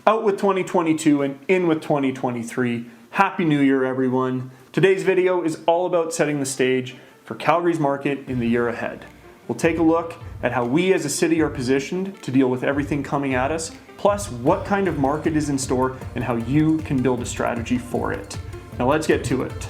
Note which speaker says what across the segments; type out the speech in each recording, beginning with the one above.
Speaker 1: Out with 2022 and in with 2023. Happy New Year, everyone. Today's video is all about setting the stage for Calgary's market in the year ahead. We'll take a look at how we as a city are positioned to deal with everything coming at us, plus what kind of market is in store and how you can build a strategy for it. Now let's get to it.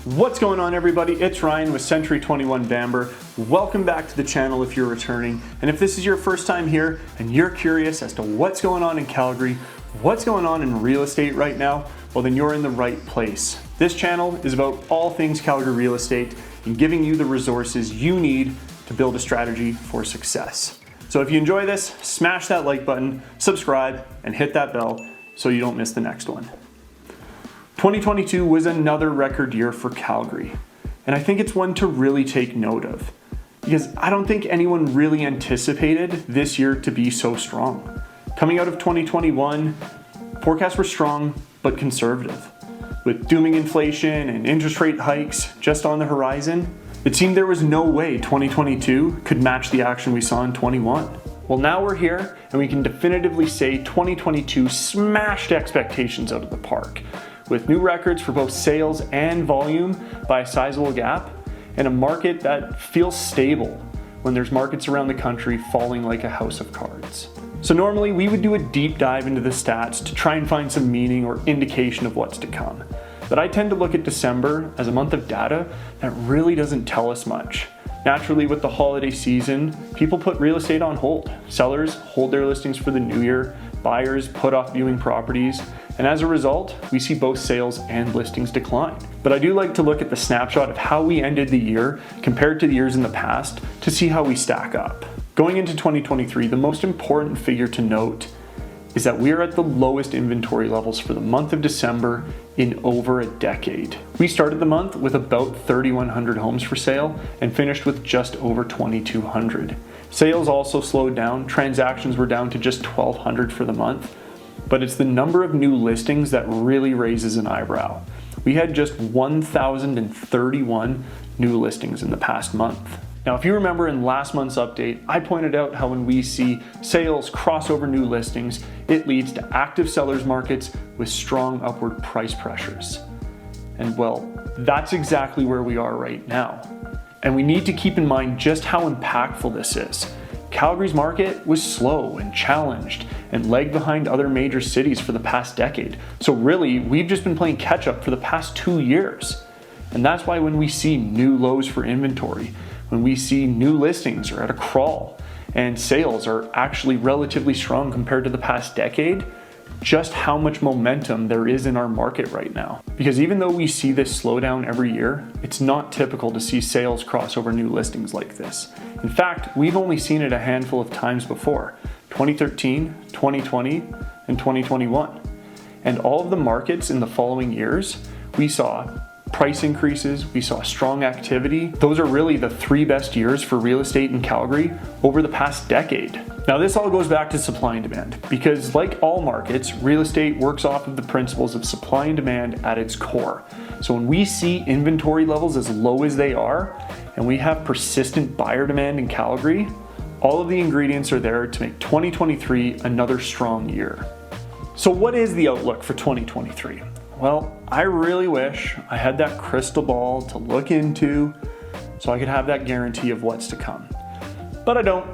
Speaker 1: What's going on, everybody? It's Ryan with Century 21 Bamber. Welcome back to the channel if you're returning. And if this is your first time here and you're curious as to what's going on in Calgary, what's going on in real estate right now, well then you're in the right place. This channel is about all things Calgary real estate and giving you the resources you need to build a strategy for success. So if you enjoy this, smash that like button, subscribe, and hit that bell so you don't miss the next one. 2022 was another record year for Calgary, and I think it's one to really take note of, because I don't think anyone really anticipated this year to be so strong. Coming out of 2021, forecasts were strong but conservative. With dooming inflation and interest rate hikes just on the horizon, it seemed there was no way 2022 could match the action we saw in 21. Well, now we're here, and we can definitively say 2022 smashed expectations out of the park, with new records for both sales and volume by a sizable gap, and a market that feels stable when there's markets around the country falling like a house of cards. So normally we would do a deep dive into the stats to try and find some meaning or indication of what's to come. But I tend to look at December as a month of data that really doesn't tell us much. Naturally, with the holiday season, people put real estate on hold. Sellers hold their listings for the new year, buyers put off viewing properties, and as a result, we see both sales and listings decline. But I do like to look at the snapshot of how we ended the year compared to the years in the past to see how we stack up. Going into 2023, the most important figure to note is that we are at the lowest inventory levels for the month of December in over a decade. We started the month with about 3,100 homes for sale and finished with just over 2,200. Sales also slowed down. Transactions were down to just 1,200 for the month. But it's the number of new listings that really raises an eyebrow. We had just 1,031 new listings in the past month. Now, if you remember in last month's update, I pointed out how when we see sales cross over new listings, it leads to active sellers markets with strong upward price pressures. And well, that's exactly where we are right now. And we need to keep in mind just how impactful this is. Calgary's market was slow and challenged and lagged behind other major cities for the past decade. So really, we've just been playing catch up for the past 2 years. And that's why when we see new lows for inventory, when we see new listings are at a crawl and sales are actually relatively strong compared to the past decade, just how much momentum there is in our market right now. Because even though we see this slowdown every year, it's not typical to see sales cross over new listings like this. In fact, we've only seen it a handful of times before, 2013, 2020, and 2021. And all of the markets in the following years, we saw price increases, we saw strong activity. Those are really the 3 best years for real estate in Calgary over the past decade. Now this all goes back to supply and demand, because like all markets, real estate works off of the principles of supply and demand at its core. So when we see inventory levels as low as they are, and we have persistent buyer demand in Calgary, all of the ingredients are there to make 2023 another strong year. So what is the outlook for 2023? Well, I really wish I had that crystal ball to look into so I could have that guarantee of what's to come. But I don't.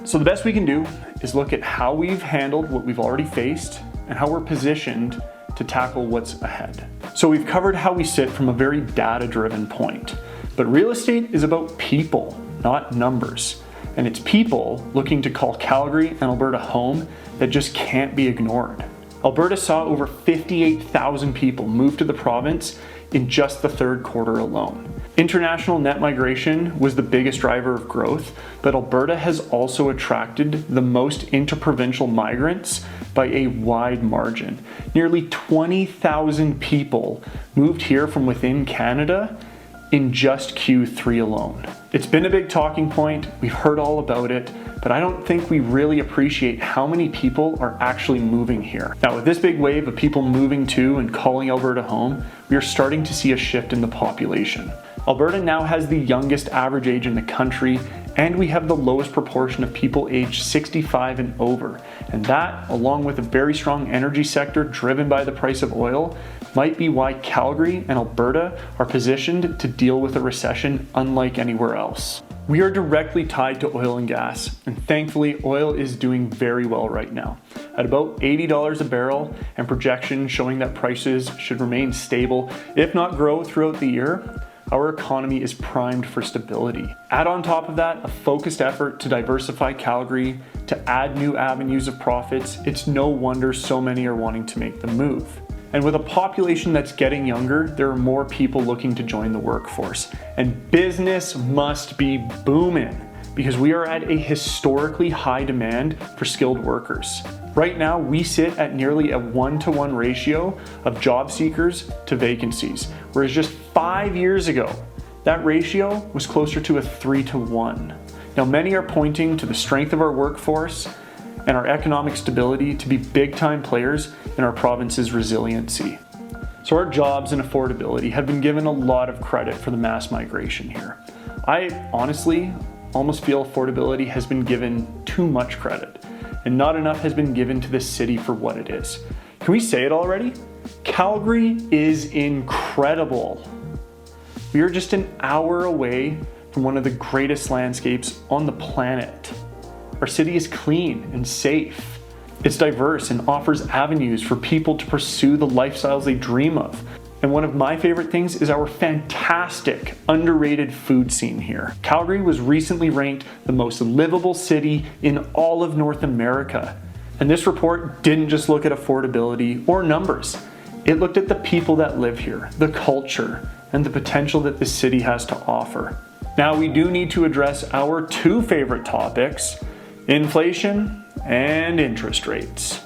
Speaker 1: So the best we can do is look at how we've handled what we've already faced and how we're positioned to tackle what's ahead. So we've covered how we sit from a very data-driven point. But real estate is about people, not numbers. And it's people looking to call Calgary and Alberta home that just can't be ignored. Alberta saw over 58,000 people move to the province in just the third quarter alone. International net migration was the biggest driver of growth, but Alberta has also attracted the most interprovincial migrants by a wide margin. Nearly 20,000 people moved here from within Canada in just Q3 alone. It's been a big talking point, we've heard all about it, but I don't think we really appreciate how many people are actually moving here. Now, with this big wave of people moving to and calling Alberta home, we are starting to see a shift in the population. Alberta now has the youngest average age in the country, and we have the lowest proportion of people aged 65 and over. And that, along with a very strong energy sector driven by the price of oil, might be why Calgary and Alberta are positioned to deal with a recession unlike anywhere else. We are directly tied to oil and gas, and thankfully oil is doing very well right now. At about $80 a barrel, and projections showing that prices should remain stable, if not grow throughout the year, our economy is primed for stability. Add on top of that a focused effort to diversify Calgary, to add new avenues of profits, it's no wonder so many are wanting to make the move. And with a population that's getting younger, there are more people looking to join the workforce. And business must be booming because we are at a historically high demand for skilled workers. Right now, we sit at nearly a 1-to-1 ratio of job seekers to vacancies, whereas just 5 years ago, that ratio was closer to a 3-to-1. Now, many are pointing to the strength of our workforce and our economic stability to be big-time players in our province's resiliency. So our jobs and affordability have been given a lot of credit for the mass migration here. I honestly almost feel affordability has been given too much credit, and not enough has been given to this city for what it is. Can we say it already? Calgary is incredible. We are just an hour away from one of the greatest landscapes on the planet. Our city is clean and safe. It's diverse and offers avenues for people to pursue the lifestyles they dream of. And one of my favorite things is our fantastic, underrated food scene here. Calgary was recently ranked the most livable city in all of North America. And this report didn't just look at affordability or numbers. It looked at the people that live here, the culture, and the potential that this city has to offer. Now, we do need to address our two favorite topics, inflation and interest rates.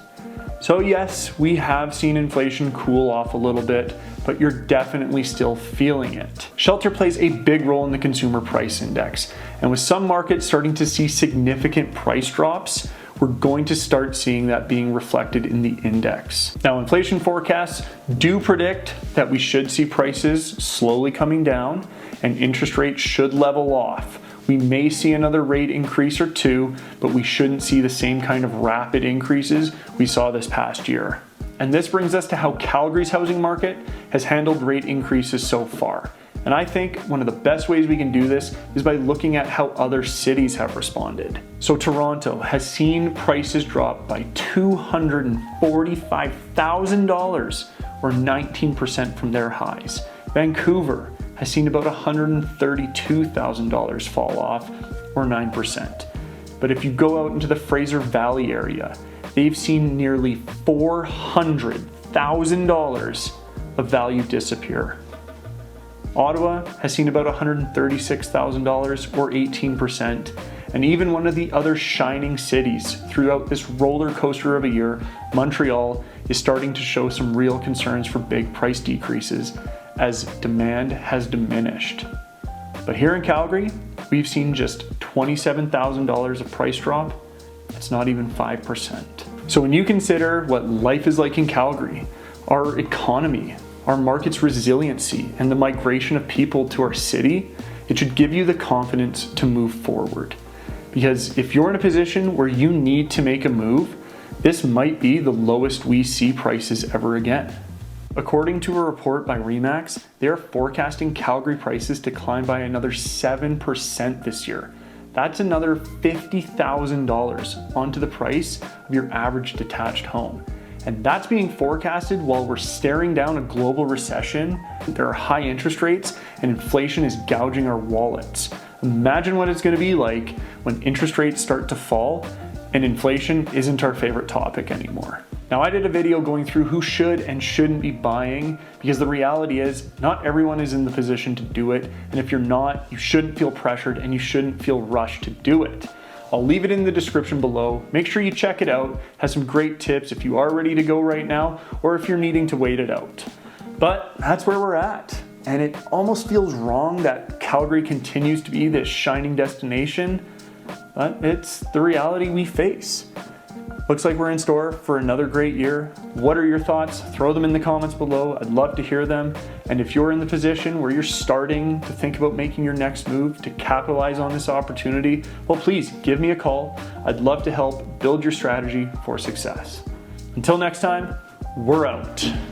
Speaker 1: So yes, we have seen inflation cool off a little bit, but you're definitely still feeling it. Shelter plays a big role in the consumer price index, and with some markets starting to see significant price drops, we're going to start seeing that being reflected in the index. Now, inflation forecasts do predict that we should see prices slowly coming down and interest rates should level off. We may see another rate increase or two, but we shouldn't see the same kind of rapid increases we saw this past year. And this brings us to how Calgary's housing market has handled rate increases so far. And I think one of the best ways we can do this is by looking at how other cities have responded. So Toronto has seen prices drop by $245,000 or 19% from their highs. Vancouver has seen about $132,000 fall off or 9%. But if you go out into the Fraser Valley area, they've seen nearly $400,000 of value disappear. Ottawa has seen about $136,000 or 18%, and even one of the other shining cities throughout this roller coaster of a year, Montreal, is starting to show some real concerns for big price decreases as demand has diminished. But here in Calgary, we've seen just $27,000 of price drop. That's not even 5%. So when you consider what life is like in Calgary, our economy, our market's resiliency, and the migration of people to our city, it should give you the confidence to move forward. Because if you're in a position where you need to make a move, this might be the lowest we see prices ever again. According to a report by RE/MAX, they are forecasting Calgary prices to climb by another 7% this year. That's another $50,000 onto the price of your average detached home. And that's being forecasted while we're staring down a global recession. There are high interest rates and inflation is gouging our wallets. Imagine what it's going to be like when interest rates start to fall and inflation isn't our favorite topic anymore. Now, I did a video going through who should and shouldn't be buying because the reality is not everyone is in the position to do it. And if you're not, you shouldn't feel pressured and you shouldn't feel rushed to do it. I'll leave it in the description below. Make sure you check it out. It has some great tips if you are ready to go right now or if you're needing to wait it out. But that's where we're at. And it almost feels wrong that Calgary continues to be this shining destination, but it's the reality we face. Looks like we're in store for another great year. What are your thoughts? Throw them in the comments below. I'd love to hear them. And if you're in the position where you're starting to think about making your next move to capitalize on this opportunity, well, please give me a call. I'd love to help build your strategy for success. Until next time, we're out.